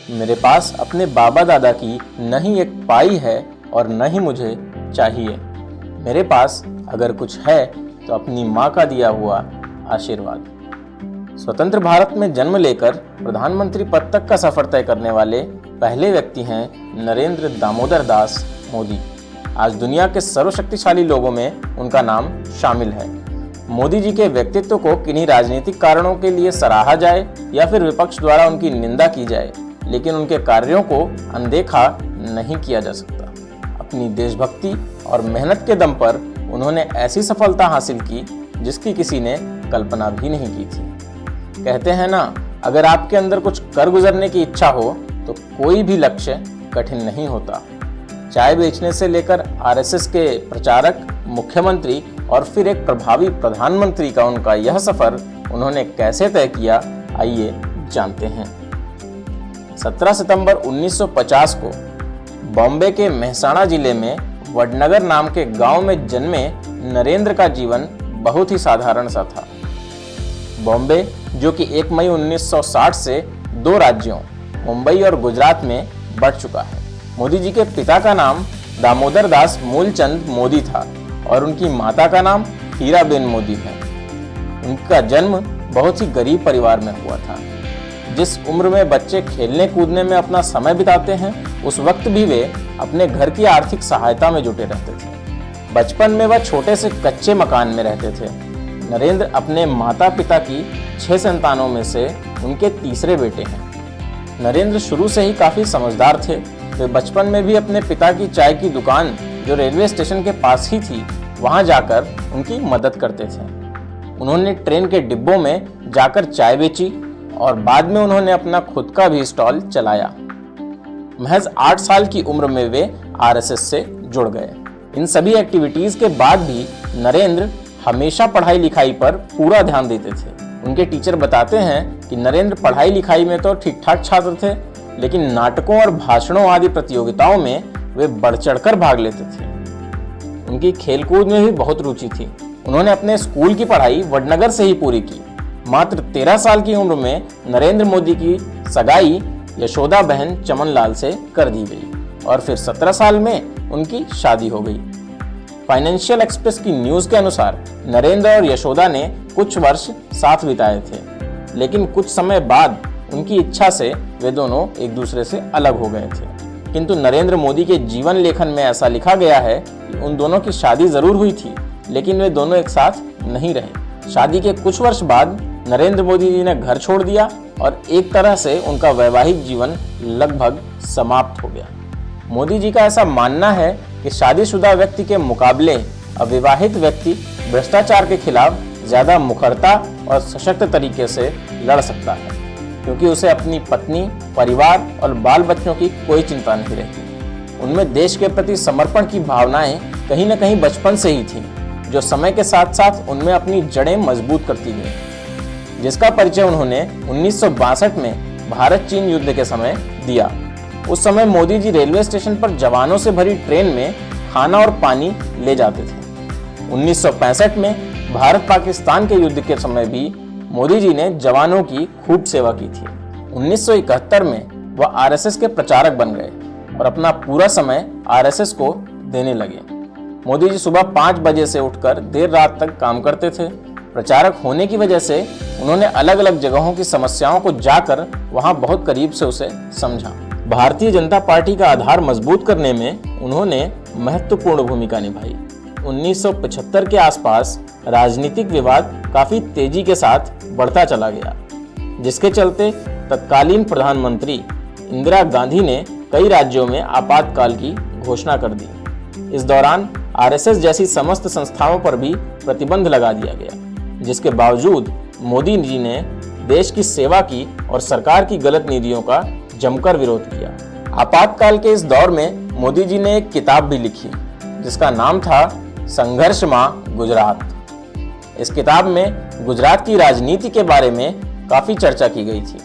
मेरे पास अपने बाबा दादा की न ही एक पाई है और न ही मुझे चाहिए। मेरे पास अगर कुछ है तो अपनी माँ का दिया हुआ आशीर्वाद। स्वतंत्र भारत में जन्म लेकर प्रधानमंत्री पद तक का सफर तय करने वाले पहले व्यक्ति हैं नरेंद्र दामोदर दास मोदी। आज दुनिया के सर्वशक्तिशाली लोगों में उनका नाम शामिल है। मोदी जी के व्यक्तित्व को किन्हीं राजनीतिक कारणों के लिए सराहा जाए या फिर विपक्ष द्वारा उनकी निंदा की जाए, लेकिन उनके कार्यों को अनदेखा नहीं किया जा सकता। अपनी देशभक्ति और मेहनत के दम पर उन्होंने ऐसी सफलता हासिल की जिसकी किसी ने कल्पना भी नहीं की थी। कहते हैं ना, अगर आपके अंदर कुछ कर गुजरने की इच्छा हो तो कोई भी लक्ष्य कठिन नहीं होता। चाय बेचने से लेकर आरएसएस के प्रचारक, मुख्यमंत्री और फिर एक प्रभावी प्रधानमंत्री का उनका यह सफर उन्होंने कैसे तय किया, आइए जानते हैं। 17 सितंबर 1950 को बॉम्बे के मेहसाणा जिले में वडनगर नाम के गांव में जन्मे नरेंद्र का जीवन बहुत ही साधारण सा था। बॉम्बे, जो कि 1 मई 1960 से 2 राज्यों मुंबई और गुजरात में बढ़ चुका है। मोदी जी के पिता का नाम दामोदर दास मूलचंद मोदी था और उनकी माता का नाम हीराबेन मोदी है। उनका जन्म बहुत ही गरीब परिवार में हुआ था। जिस उम्र में बच्चे खेलने कूदने में अपना समय बिताते हैं, उस वक्त भी वे अपने घर की आर्थिक सहायता में जुटे रहते थे। बचपन में वह छोटे से कच्चे मकान में रहते थे। नरेंद्र अपने माता पिता की 6 संतानों में से उनके तीसरे बेटे हैं। नरेंद्र शुरू से ही काफी समझदार थे। वे बचपन में भी अपने पिता की चाय की दुकान, जो रेलवे स्टेशन के पास ही थी, वहां जाकर उनकी मदद करते थे। उन्होंने ट्रेन के डिब्बों में जाकर चाय बेची और बाद में उन्होंने अपना खुद का भी स्टॉल चलाया। महज 8 साल की उम्र में वे आरएसएस से जुड़ गए। इन सभी एक्टिविटीज के बाद भी नरेंद्र हमेशा पढ़ाई लिखाई पर पूरा ध्यान देते थे। उनके टीचर बताते हैं कि नरेंद्र पढ़ाई लिखाई में तो ठीक ठाक छात्र थे, लेकिन नाटकों और भाषणों आदि प्रतियोगिताओं में वे बढ़ चढ़कर भाग लेते थे। उनकी खेलकूद में भी बहुत रुचि थी। उन्होंने अपने स्कूल की पढ़ाई वडनगर से ही पूरी की। मात्र 13 साल की उम्र में नरेंद्र मोदी की सगाई यशोदा बहन चमनलाल से कर दी गई और फिर 17 साल में उनकी शादी हो गई। फाइनेंशियल एक्सप्रेस की न्यूज के अनुसार नरेंद्र और यशोदा ने कुछ वर्ष साथ बिताए थे, लेकिन कुछ समय बाद उनकी इच्छा से वे दोनों एक दूसरे से अलग हो गए थे। किंतु नरेंद्र मोदी के जीवन लेखन में ऐसा लिखा गया है कि उन दोनों की शादी जरूर हुई थी, लेकिन वे दोनों एक साथ नहीं रहे। शादी के कुछ वर्ष बाद नरेंद्र मोदी जी ने घर छोड़ दिया और एक तरह से उनका वैवाहिक जीवन लगभग समाप्त हो गया। मोदी जी का ऐसा मानना है कि शादीशुदा व्यक्ति के मुकाबले अविवाहित व्यक्ति भ्रष्टाचार के खिलाफ ज्यादा मुखरता और सशक्त तरीके से लड़ सकता है, क्योंकि उसे अपनी पत्नी, परिवार और बाल बच्चों की कोई चिंता नहीं रहती। उनमें देश के प्रति समर्पण की भावनाएं कहीं न कहीं बचपन से ही थीं, जो समय के साथ साथ उनमें अपनी जड़ें मजबूत करती गईं, जिसका परिचय उन्होंने 1962 में भारत चीन युद्ध के समय दिया। उस समय मोदी जी रेलवे स्टेशन पर जवानों से भरी ट्रेन में खाना और पानी ले जाते थे। 1965 में भारत पाकिस्तान के युद्ध के समय भी मोदी जी ने जवानों की खूब सेवा की थी। 1971 में वह आरएसएस के प्रचारक बन गए और अपना पूरा समय आरएसएस को देने लगे। मोदी जी सुबह 5 बजे से उठकर देर रात तक काम करते थे। प्रचारक होने की वजह से उन्होंने अलग अलग जगहों की समस्याओं को जाकर वहां बहुत करीब से उसे समझा। भारतीय जनता पार्टी का आधार मजबूत करने में उन्होंने महत्वपूर्ण भूमिका निभाई। 1975 के आसपास राजनीतिक विवाद काफी तेजी के साथ बढ़ता चला गया, जिसके चलते तत्कालीन प्रधानमंत्री इंदिरा गांधी ने कई राज्यों में आपातकाल की घोषणा कर दी। इस दौरान आरएसएस जैसी समस्त संस्थाओं पर भी प्रतिबंध लगा दिया गया, जिसके बावजूद मोदी जी ने देश की सेवा की और सरकार की गलत नीतियों का जमकर विरोध किया। आपातकाल के इस दौर में मोदी जी ने एक किताब भी लिखी, जिसका नाम था संघर्ष मां गुजरात। इस किताब में गुजरात की राजनीति के बारे में काफी चर्चा की गई थी।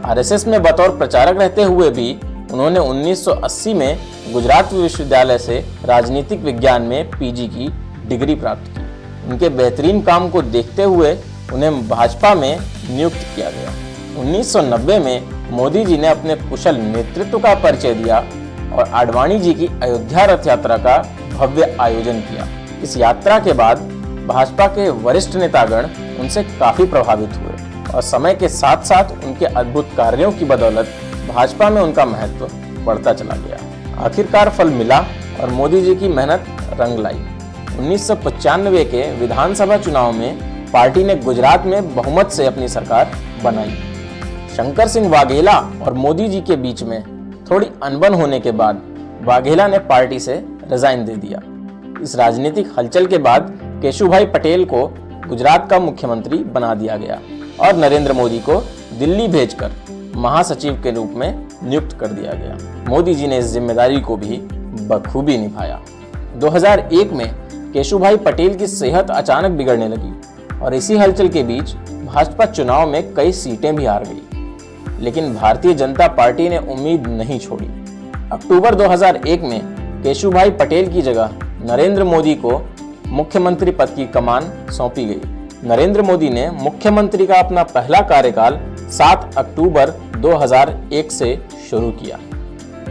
आरएसएस में बतौर प्रचारक रहते हुए भी उन्होंने 1980 में गुजरात विश्वविद्यालय से राजनीतिक विज्ञान में पीजी की डिग्री प्राप्त की। उनके बेहतरीन काम को देखते हुए उन्हें भाजपा में नियुक्त किया गया। 1990 में मोदी जी ने अपने कुशल नेतृत्व का परिचय दिया और आडवाणी जी की अयोध्या रथ यात्रा का भव्य आयोजन किया। इस यात्रा के बाद भाजपा के वरिष्ठ नेतागण उनसे काफी प्रभावित हुए और समय के साथ साथ उनके अद्भुत कार्यों की बदौलत भाजपा में उनका महत्व बढ़ता चला गया। आखिरकार फल मिला और मोदी जी की मेहनत रंग लाई। 1995 के विधानसभा चुनाव में पार्टी ने गुजरात में बहुमत से अपनी सरकार बनाई। शंकर सिंह वाघेला और मोदी जी के बीच में थोड़ी अनबन होने के बाद वाघेला ने पार्टी से रिजाइन दे दिया। इस राजनीतिक हलचल के बाद केशुभाई पटेल को गुजरात का मुख्यमंत्री बना दिया गया और नरेंद्र मोदी को दिल्ली भेजकर महासचिव के रूप में नियुक्त कर दिया गया। मोदी जी ने इस जिम्मेदारी को भी बखूबी निभाया। 2001 में केशुभाई पटेल की सेहत अचानक बिगड़ने लगी और इसी हलचल के बीच भाजपा चुनाव में कई सीटें भी हार गई, लेकिन भारतीय जनता पार्टी ने उम्मीद नहीं छोड़ी। अक्टूबर 2001 में केशुभाई पटेल की जगह नरेंद्र मोदी को मुख्यमंत्री पद की कमान सौंपी गई। नरेंद्र मोदी ने मुख्यमंत्री का अपना पहला कार्यकाल 7 अक्टूबर 2001 से शुरू किया।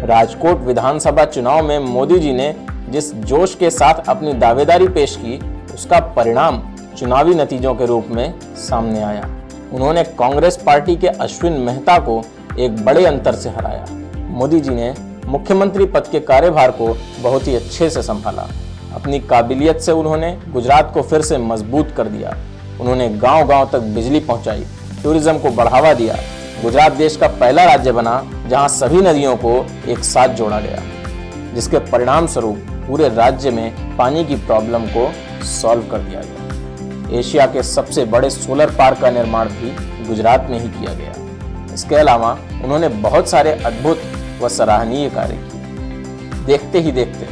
राजकोट विधानसभा चुनाव में मोदी जी ने जिस जोश के साथ अपनी दावेदारी पेश की, उसका परिणाम चुनावी नतीजों के रूप में सामने आया। उन्होंने कांग्रेस पार्टी के अश्विन मेहता को एक बड़े अंतर से हराया। मोदी जी ने मुख्यमंत्री पद के कार्यभार को बहुत ही अच्छे से संभाला। अपनी काबिलियत से उन्होंने गुजरात को फिर से मजबूत कर दिया। उन्होंने गांव-गांव तक बिजली पहुंचाई, टूरिज्म को बढ़ावा दिया। गुजरात देश का पहला राज्य बना जहां सभी नदियों को एक साथ जोड़ा गया, जिसके परिणाम स्वरूप पूरे राज्य में पानी की प्रॉब्लम को सॉल्व कर दिया गया। एशिया के सबसे बड़े सोलर पार्क का निर्माण भी गुजरात में ही किया गया। इसके अलावा उन्होंने बहुत सारे अद्भुत व सराहनीय कार्य किए। देखते ही देखते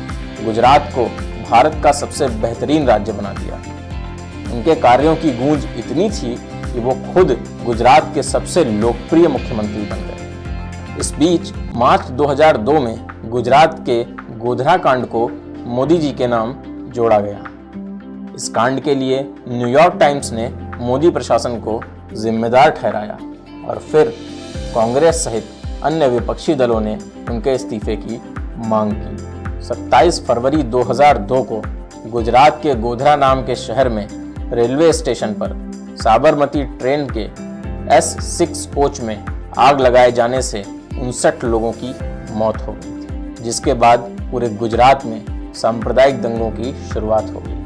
गुजरात को भारत का सबसे बेहतरीन राज्य बना दिया। उनके कार्यों की गूंज इतनी थी कि वो खुद गुजरात के सबसे लोकप्रिय मुख्यमंत्री बन गए। इस बीच मार्च 2002 में गुजरात के गोधरा कांड को मोदी जी के नाम जोड़ा गया। इस कांड के लिए न्यूयॉर्क टाइम्स ने मोदी प्रशासन को जिम्मेदार ठहराया और फिर कांग्रेस सहित अन्य विपक्षी दलों ने उनके इस्तीफे की मांग की। 27 फरवरी 2002 को गुजरात के गोधरा नाम के शहर में रेलवे स्टेशन पर साबरमती ट्रेन के S6 कोच में आग लगाए जाने से 59 लोगों की मौत हो गई थी, जिसके बाद पूरे गुजरात में सांप्रदायिक दंगों की शुरुआत हो गई।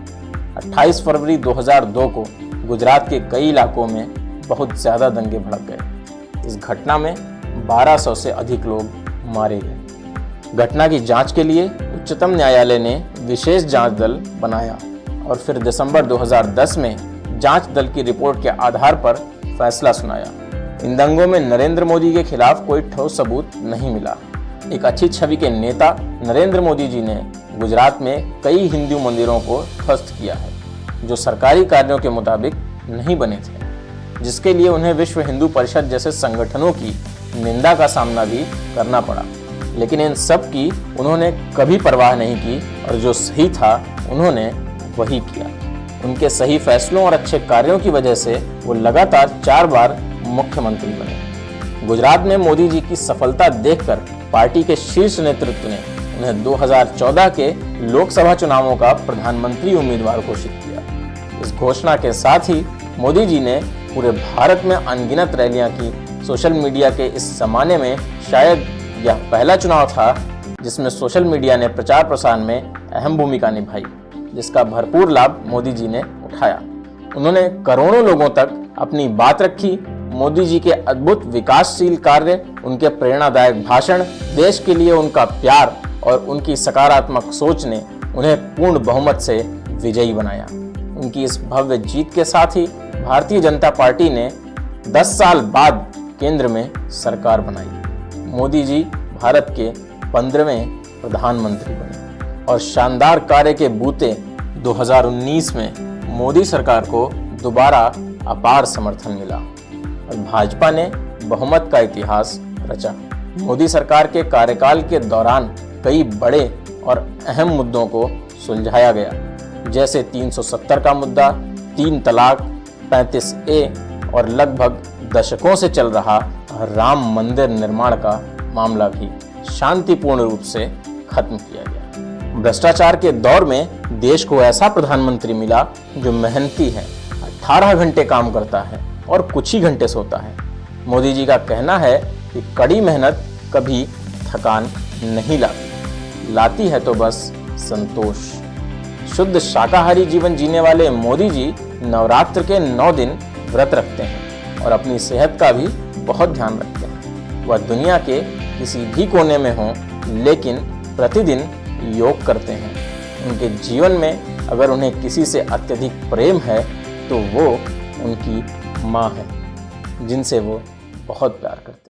28 फरवरी 2002 को गुजरात के कई इलाकों में बहुत ज़्यादा दंगे भड़क गए। इस घटना में 1200 से अधिक लोग मारे गए। घटना की जांच के लिए उच्चतम न्यायालय ने विशेष जांच दल बनाया और फिर दिसंबर 2010 में जांच दल की रिपोर्ट के आधार पर फैसला सुनाया। इन दंगों में नरेंद्र मोदी के खिलाफ कोई ठोस सबूत नहीं मिला। एक अच्छी छवि के नेता नरेंद्र मोदी जी ने गुजरात में कई हिंदू मंदिरों को ध्वस्त किया है, जो सरकारी कार्यों के मुताबिक नहीं बने थे, जिसके लिए उन्हें विश्व हिंदू परिषद जैसे संगठनों की निंदा का सामना भी करना पड़ा। लेकिन इन सब की उन्होंने कभी परवाह नहीं की और जो सही था उन्होंने वही किया। उनके सही फैसलों और अच्छे कार्यों की वजह से वो लगातार 4 बार मुख्यमंत्री बने। गुजरात में मोदी जी की सफलता देखकर पार्टी के शीर्ष नेतृत्व ने उन्हें 2014 के लोकसभा चुनावों का प्रधानमंत्री उम्मीदवार घोषित किया। इस घोषणा के साथ ही मोदी जी ने पूरे भारत में अनगिनत रैलियां की। सोशल मीडिया के इस जमाने में शायद यह पहला चुनाव था जिसमें सोशल मीडिया ने प्रचार प्रसार में अहम भूमिका निभाई, जिसका भरपूर लाभ मोदी जी ने उठाया। उन्होंने करोड़ों लोगों तक अपनी बात रखी। मोदी जी के अद्भुत विकासशील कार्य, उनके प्रेरणादायक भाषण, देश के लिए उनका प्यार और उनकी सकारात्मक सोच ने उन्हें पूर्ण बहुमत से विजयी बनाया। उनकी इस भव्य जीत के साथ ही भारतीय जनता पार्टी ने 10 साल बाद केंद्र में सरकार बनाई। मोदी जी भारत के 15वें प्रधानमंत्री बने और शानदार कार्य के बूते 2019 में मोदी सरकार को दोबारा अपार समर्थन मिला और भाजपा ने बहुमत का इतिहास रचा। मोदी सरकार के कार्यकाल के दौरान कई बड़े और अहम मुद्दों को सुलझाया गया, जैसे 370 का मुद्दा, 3 तलाक, 35A, और लगभग दशकों से चल रहा राम मंदिर निर्माण का मामला भी शांतिपूर्ण रूप से खत्म किया गया। भ्रष्टाचार के दौर में देश को ऐसा प्रधानमंत्री मिला जो मेहनती है, 18 घंटे काम करता है और कुछ ही घंटे सोता है। मोदी जी का कहना है कि कड़ी मेहनत कभी थकान नहीं लाती है तो बस संतोष। शुद्ध शाकाहारी जीवन जीने वाले मोदी जी नवरात्र के 9 दिन व्रत रखते हैं और अपनी सेहत का भी बहुत ध्यान रखते हैं। वह दुनिया के किसी भी कोने में हों लेकिन प्रतिदिन योग करते हैं। उनके जीवन में अगर उन्हें किसी से अत्यधिक प्रेम है तो वो उनकी माँ है, जिनसे वो बहुत प्यार करते हैं।